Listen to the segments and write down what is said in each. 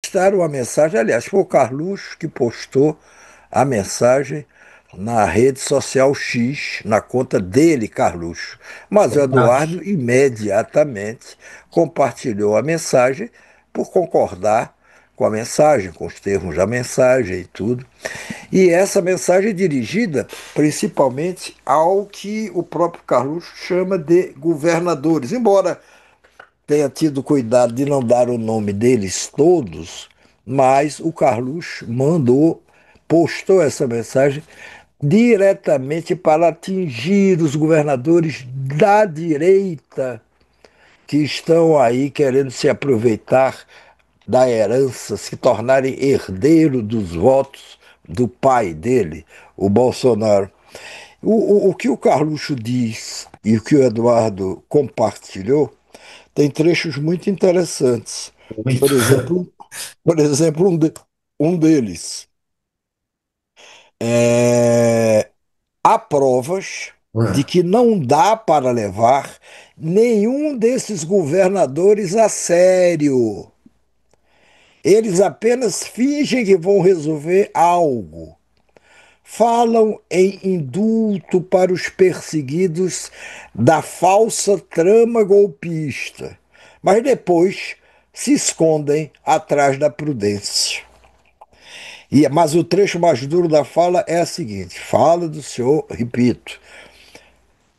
postaram a mensagem, aliás, foi o Carluxo que postou a mensagem na rede social X, na conta dele, Carluxo. Mas o Eduardo imediatamente compartilhou a mensagem por concordar com a mensagem, com os termos da mensagem e tudo. E essa mensagem é dirigida principalmente ao que o próprio Carluxo chama de governadores. Embora tenha tido cuidado de não dar o nome deles todos, mas o Carluxo postou essa mensagem diretamente para atingir os governadores da direita que estão aí querendo se aproveitar da herança, se tornarem herdeiro dos votos do pai dele, o Bolsonaro. O que o Carluxo diz e o que o Eduardo compartilhou tem trechos muito interessantes. Muito. Por exemplo, um deles. Há provas de Ah, que não dá para levar nenhum desses governadores a sério. Eles apenas fingem que vão resolver algo. Falam em indulto para os perseguidos da falsa trama golpista, mas depois se escondem atrás da prudência. Mas o trecho mais duro da fala é a seguinte: fala do senhor, repito,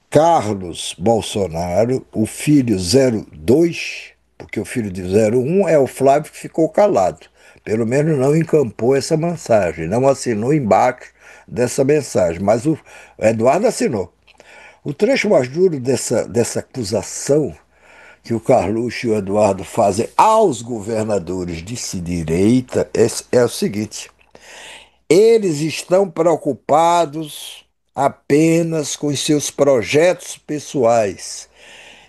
Carlos Bolsonaro, o filho 02, porque o filho de 01 é o Flávio que ficou calado. Pelo menos não encampou essa mensagem, não assinou embaixo dessa mensagem, mas o Eduardo assinou. O trecho mais duro dessa acusação que o Carluxo e o Eduardo fazem aos governadores de direita é o seguinte: eles estão preocupados apenas com os seus projetos pessoais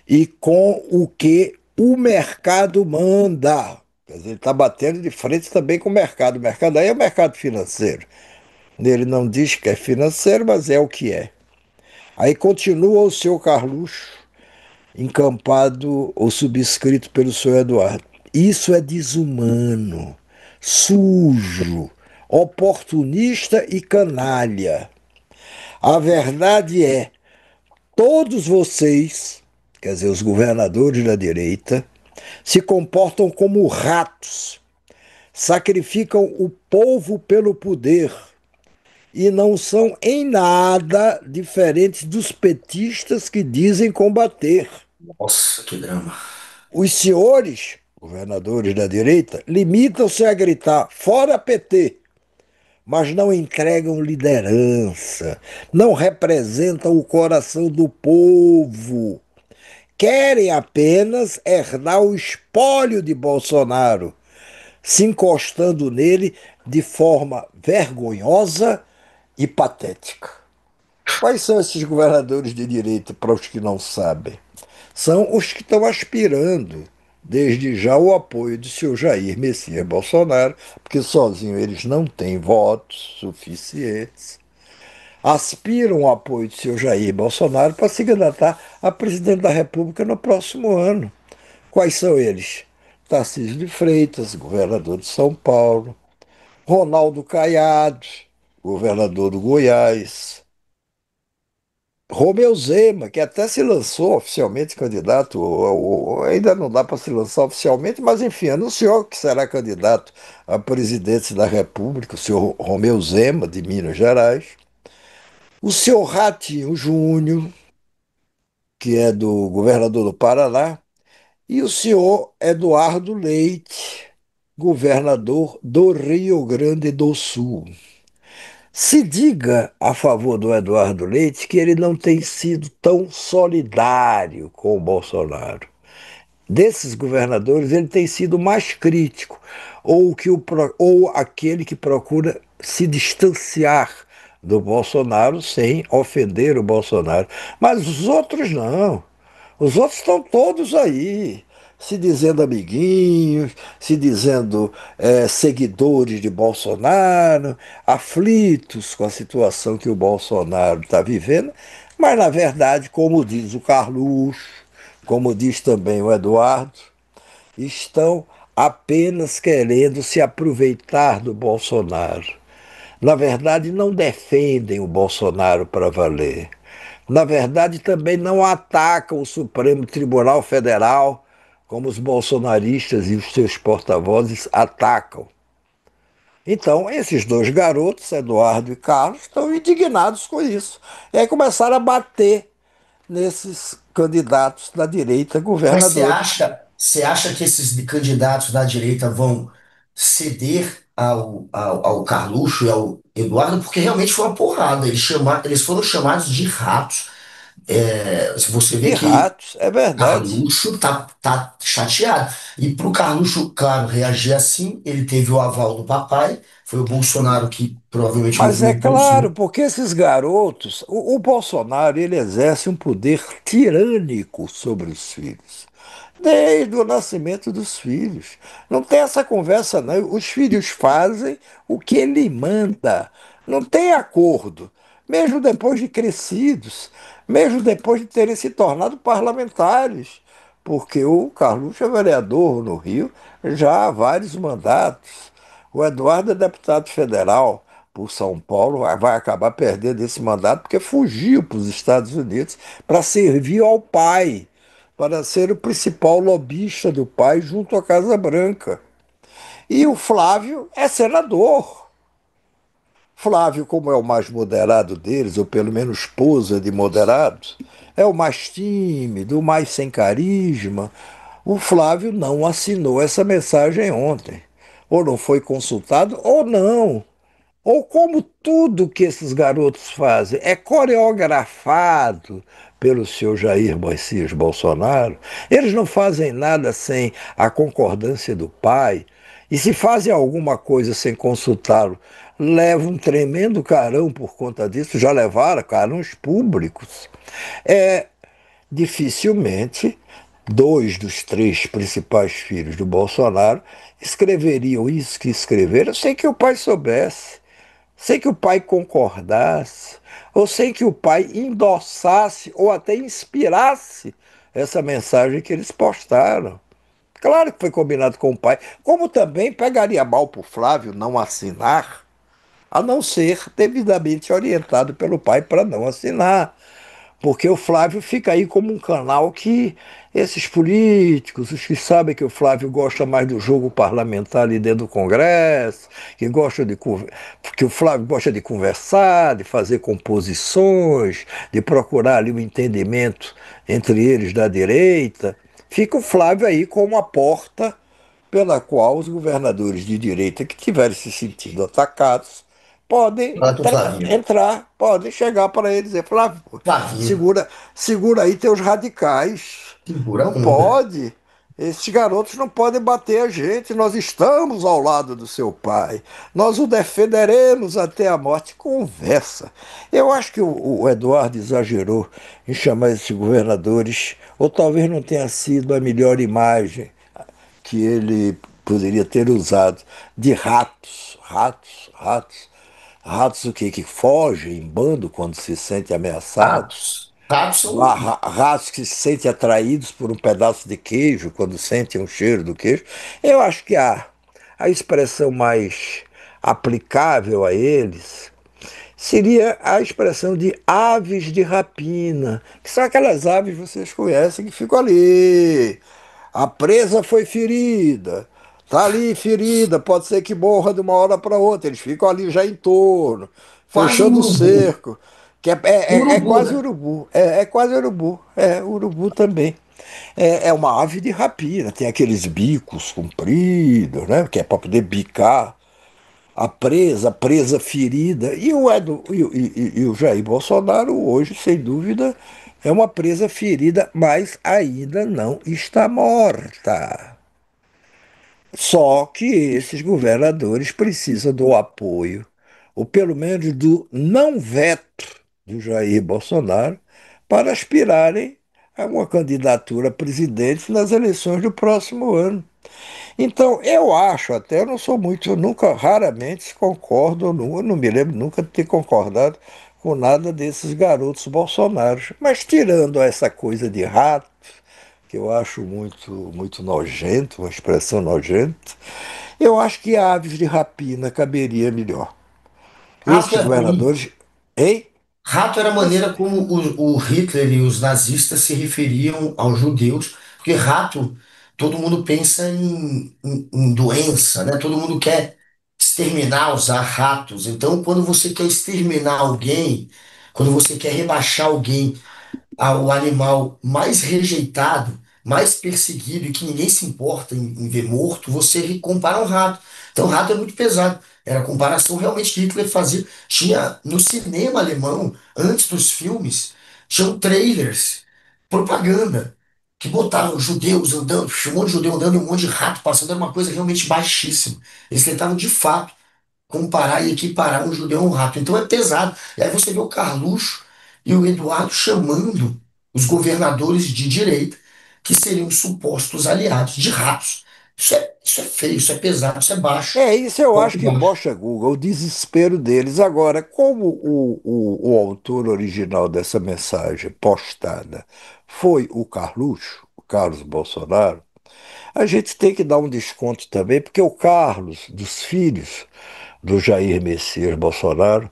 e com o que o mercado manda. Quer dizer, ele está batendo de frente também com o mercado. O mercado aí é o mercado financeiro. Ele não diz que é financeiro, mas é o que é. Aí continua o seu Carluxo, encampado ou subscrito pelo senhor Eduardo. Isso é desumano, sujo, oportunista e canalha. A verdade é, todos vocês, quer dizer, os governadores da direita, se comportam como ratos, sacrificam o povo pelo poder e não são em nada diferentes dos petistas que dizem combater. nossa, que drama. Os senhores, governadores da direita, limitam-se a gritar fora PT, mas não entregam liderança, não representam o coração do povo. Querem apenas herdar o espólio de Bolsonaro, se encostando nele de forma vergonhosa e patética. Quais são esses governadores de direita, para os que não sabem? São os que estão aspirando, desde já, o apoio do seu Jair Messias Bolsonaro, porque sozinho eles não têm votos suficientes. Aspiram o apoio do seu Jair Bolsonaro para se candidatar a presidente da República no próximo ano. Quais são eles? Tarcísio de Freitas, governador de São Paulo, Ronaldo Caiado, governador do Goiás, Romeu Zema, que até se lançou oficialmente candidato, ainda não dá para se lançar oficialmente, mas enfim, anunciou que será candidato à presidência da República, o senhor Romeu Zema, de Minas Gerais, o senhor Ratinho Júnior, que é do governador do Paraná, e o senhor Eduardo Leite, governador do Rio Grande do Sul. Se diga a favor do Eduardo Leite que ele não tem sido tão solidário com o Bolsonaro. Desses governadores, ele tem sido mais crítico, ou aquele que procura se distanciar do Bolsonaro sem ofender o Bolsonaro. Mas os outros não. Os outros estão todos aí, se dizendo amiguinhos, se dizendo seguidores de Bolsonaro, aflitos com a situação que o Bolsonaro está vivendo, mas, na verdade, como diz o Carluxo, como diz também o Eduardo, estão apenas querendo se aproveitar do Bolsonaro. Na verdade, não defendem o Bolsonaro para valer. Na verdade, também não atacam o Supremo Tribunal Federal, como os bolsonaristas e os seus porta-vozes atacam. Então, esses dois garotos, Eduardo e Carlos, estão indignados com isso. E aí começaram a bater nesses candidatos da direita Mas governadores. você acha que esses candidatos da direita vão ceder ao Carluxo e ao Eduardo? Porque realmente foi uma porrada. Eles foram chamados de ratos. Se você vê De que ratos, é verdade. Carluxo tá chateado. E para o Carluxo, claro, reagir assim, ele teve o aval do papai. Foi o Bolsonaro que provavelmente Mas é movimentou isso, claro, né? porque esses garotos, o Bolsonaro, ele exerce um poder tirânico sobre os filhos. Desde o nascimento dos filhos. Não tem essa conversa, não. Os filhos fazem o que ele manda. Não tem acordo. Mesmo depois de crescidos, mesmo depois de terem se tornado parlamentares. Porque o Carluxo é vereador no Rio já há vários mandatos. O Eduardo é deputado federal por São Paulo, vai acabar perdendo esse mandato porque fugiu para os Estados Unidos para servir ao pai, para ser o principal lobista do pai junto à Casa Branca. E o Flávio é senador. Flávio, como é o mais moderado deles, ou pelo menos posa de moderados, é o mais tímido, o mais sem carisma. O Flávio não assinou essa mensagem ontem. Ou não foi consultado, ou não. Ou como tudo que esses garotos fazem é coreografado pelo seu Jair Messias Bolsonaro, eles não fazem nada sem a concordância do pai. E se fazem alguma coisa sem consultá-lo, levam um tremendo carão por conta disso, já levaram carões públicos. É, dificilmente dois dos três principais filhos do Bolsonaro escreveriam isso que escreveram sem que o pai soubesse, sem que o pai concordasse, ou sem que o pai endossasse ou até inspirasse essa mensagem que eles postaram. Claro que foi combinado com o pai, como também pegaria mal para o Flávio não assinar, a não ser devidamente orientado pelo pai para não assinar. Porque o Flávio fica aí como um canal que esses políticos, os que sabem que o Flávio gosta mais do jogo parlamentar ali dentro do Congresso, que o Flávio gosta de conversar, de fazer composições, de procurar ali o entendimento entre eles da direita, fica o Flávio aí como a porta pela qual os governadores de direita que tiverem se sentindo atacados podem Fala com o Flavinho. entrar, podem chegar para ele e dizer, Flávio, pô, Flavinho, segura aí teus radicais. figura Não um. pode. Esses garotos não podem bater a gente. Nós estamos ao lado do seu pai. Nós o defenderemos até a morte. Conversa. Eu acho que o Eduardo exagerou em chamar esses governadores, ou talvez não tenha sido a melhor imagem que ele poderia ter usado de ratos, ratos, ratos. Ratos o quê? Que fogem em bando quando se sentem ameaçados. Ratos. Ratos são. Ratos que se sentem atraídos por um pedaço de queijo quando sentem o cheiro do queijo. Eu acho que a expressão mais aplicável a eles seria a expressão de aves de rapina, que são aquelas aves que vocês conhecem que ficam ali. A presa foi ferida, está ali ferida, pode ser que morra de uma hora para outra. Eles ficam ali já em torno, Quase um fechando o urubu. cerco. Que é Urubu, quase né? urubu, é quase urubu, é urubu também. É uma ave de rapina, tem aqueles bicos compridos, né? Que é para poder bicar a presa ferida. E o Jair Bolsonaro hoje, sem dúvida, é uma presa ferida, mas ainda não está morta. Só que esses governadores precisam do apoio, ou pelo menos do não veto do Jair Bolsonaro, para aspirarem a uma candidatura a presidente nas eleições do próximo ano. Então, eu acho até, eu não sou muito, eu nunca, raramente concordo, eu não me lembro nunca de ter concordado com nada desses garotos bolsonaros. Mas tirando essa coisa de rato, que eu acho muito nojento, uma expressão nojenta, eu acho que aves de rapina caberia melhor. Rato Estes é ruim. governadores. Hein? Rato era a Você- maneira como o Hitler e os nazistas se referiam aos judeus, porque rato, todo mundo pensa em doença, né? Todo mundo quer exterminar, usar ratos. Então, quando você quer exterminar alguém, quando você quer rebaixar alguém ao animal mais rejeitado, mais perseguido e que ninguém se importa em ver morto, você compara um rato. Então, o rato é muito pesado. Era a comparação realmente que Hitler fazia. Tinha no cinema alemão, antes dos filmes, tinham trailers, propaganda, que botavam judeus andando, um monte de judeu andando e um monte de rato passando. Era uma coisa realmente baixíssima. Eles tentavam, de fato, comparar e equiparar um judeu a um rato. Então é pesado. E aí você vê o Carluxo e o Eduardo chamando os governadores de direita, que seriam supostos aliados de ratos. Isso é feio, isso é pesado, isso é baixo. É, isso eu acho Golpe que baixo. bocha Google, o desespero deles. Agora, como o autor original dessa mensagem postada foi o Carluxo, o Carlos Bolsonaro, a gente tem que dar um desconto também, porque o Carlos, dos filhos do Jair Messias Bolsonaro,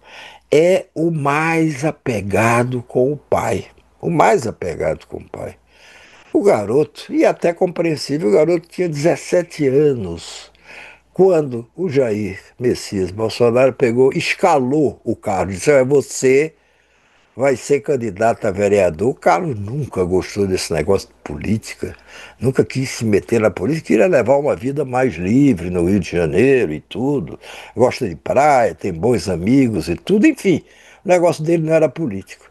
é o mais apegado com o pai. O mais apegado com o pai. O garoto, e até compreensível, o garoto tinha 17 anos quando o Jair Messias Bolsonaro pegou, escalou o Carlos, disse: "É você vai ser candidato a vereador." O Carlos nunca gostou desse negócio de política, nunca quis se meter na política, queria levar uma vida mais livre no Rio de Janeiro e tudo. Gosta de praia, tem bons amigos e tudo, enfim. O negócio dele não era político.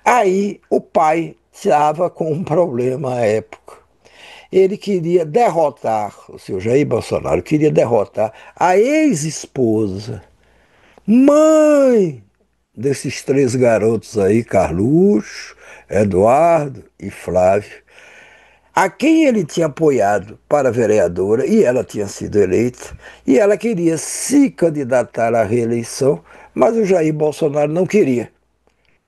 Aí o pai estava com um problema à época. Ele queria derrotar, o senhor Jair Bolsonaro queria derrotar a ex-esposa, mãe desses três garotos aí, Carluxo, Eduardo e Flávio, a quem ele tinha apoiado para vereadora, e ela tinha sido eleita, e ela queria se candidatar à reeleição, mas o Jair Bolsonaro não queria.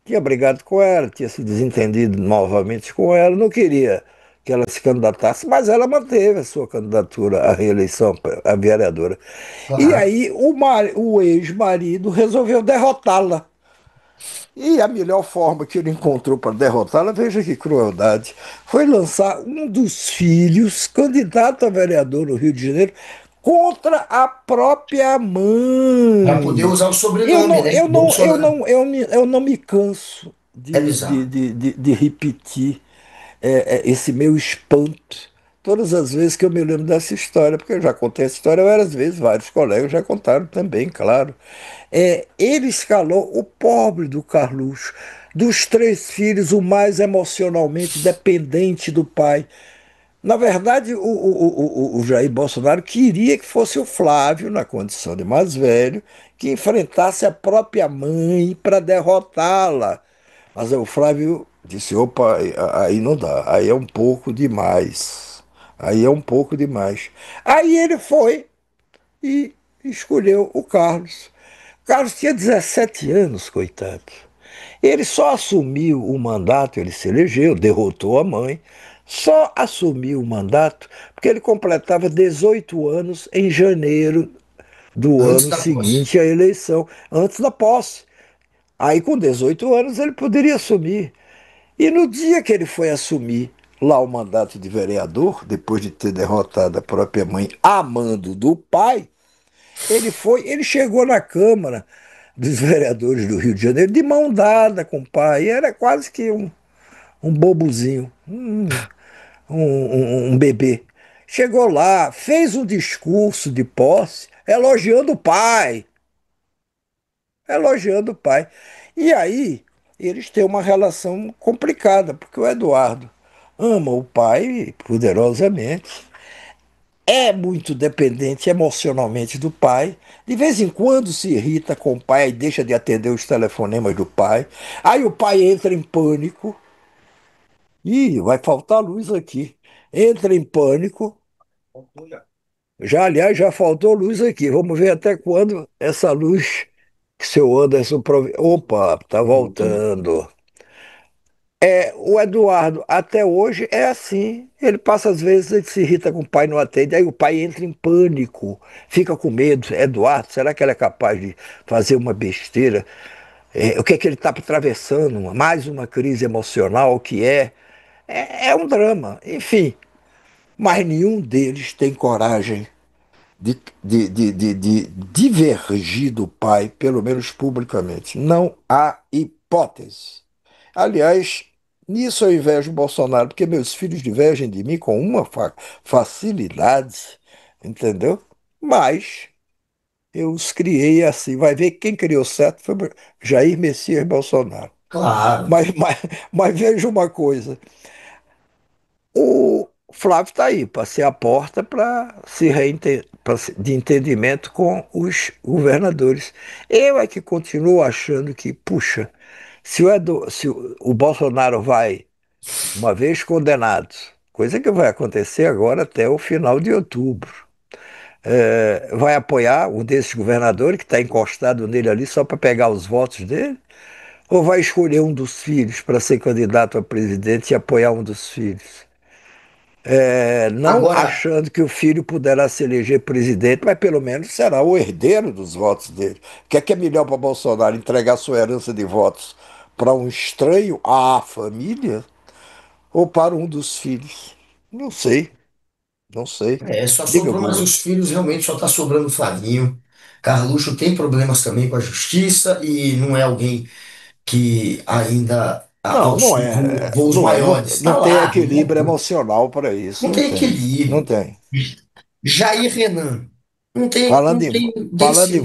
Tinha brigado com ela, tinha se desentendido novamente com ela, não queria que ela se candidatasse, mas ela manteve a sua candidatura à reeleição, a vereadora. E Claro. aí o ex-marido resolveu derrotá-la. E a melhor forma que ele encontrou para derrotá-la, veja que crueldade, foi lançar um dos filhos, candidato a vereador no Rio de Janeiro, contra a própria Para poder mãe. usar o sobrenome, né? Bolsonaro. Eu não me canso É bizarro. de repetir esse meu espanto todas as vezes que eu me lembro dessa história, porque eu já contei essa história várias vezes, vários colegas já contaram também, claro. Ele escalou o pobre do Carluxo, dos três filhos, o mais emocionalmente dependente do pai. Na verdade, o Jair Bolsonaro queria que fosse o Flávio, na condição de mais velho, que enfrentasse a própria mãe para derrotá-la. Mas o Flávio disse: opa, aí não dá, aí é um pouco demais. Aí é um pouco demais. Aí ele foi e escolheu o Carlos. O Carlos tinha 17 anos, coitado. Ele só assumiu o mandato, ele se elegeu, derrotou a mãe, só assumiu o mandato porque ele completava 18 anos em janeiro do Antes ano da posse. seguinte à eleição, antes da posse. Aí, com 18 anos, ele poderia assumir. E no dia que ele foi assumir lá o mandato de vereador, depois de ter derrotado a própria mãe a mando do pai, ele chegou na Câmara dos Vereadores do Rio de Janeiro de mão dada com o pai. Era quase que um bobuzinho, um bebê. Chegou lá, fez um discurso de posse, elogiando o pai, elogiando o pai. E aí eles têm uma relação complicada, porque o Eduardo ama o pai poderosamente, é muito dependente emocionalmente do pai. De vez em quando se irrita com o pai e deixa de atender os telefonemas do pai. Aí o pai entra em pânico. Ih, vai faltar luz aqui. Entra em pânico. Já, aliás, já faltou luz aqui. Vamos ver até quando essa luz que seu Anderson. Opa, tá Voltou. voltando. O Eduardo, até hoje, é assim. Ele passa, às vezes, ele se irrita com o pai, não atende, aí o pai entra em pânico, fica com medo. Eduardo, será que ele é capaz de fazer uma besteira? O que é que ele está atravessando? Mais uma crise emocional que é um drama. Enfim, mas nenhum deles tem coragem de divergir do pai, pelo menos publicamente. Não há hipótese. Aliás, nisso eu invejo o Bolsonaro, porque meus filhos divergem de mim com uma facilidade, entendeu? Mas eu os criei assim. Vai ver que quem criou certo foi Jair Messias Bolsonaro. Claro. Mas, mas, mas veja uma coisa: o Flávio está aí para ser a porta para de entendimento com os governadores. Eu é que continuo achando que, puxa, se o Bolsonaro vai, uma vez condenado, coisa que vai acontecer agora até o final de outubro, vai apoiar um desses governadores que está encostado nele ali só para pegar os votos dele? Ou vai escolher um dos filhos para ser candidato a presidente e apoiar um dos filhos? Não Agora, achando que o filho poderá se eleger presidente, mas pelo menos será o herdeiro dos votos dele. O que é melhor para Bolsonaro? Entregar sua herança de votos para um estranho à família ou para um dos filhos? Não sei, não sei. só Diga, sobrou mais Guga. os filhos, realmente só tá sobrando o Flavinho. Carluxo tem problemas também com a justiça e não é alguém que ainda Não, não alçou é, voos não é, não, maiores. Tá não tem lá, equilíbrio emocional para isso, não não tem tem, não equilíbrio. tem. Jair Renan, não tem, Falando não em, tem falando em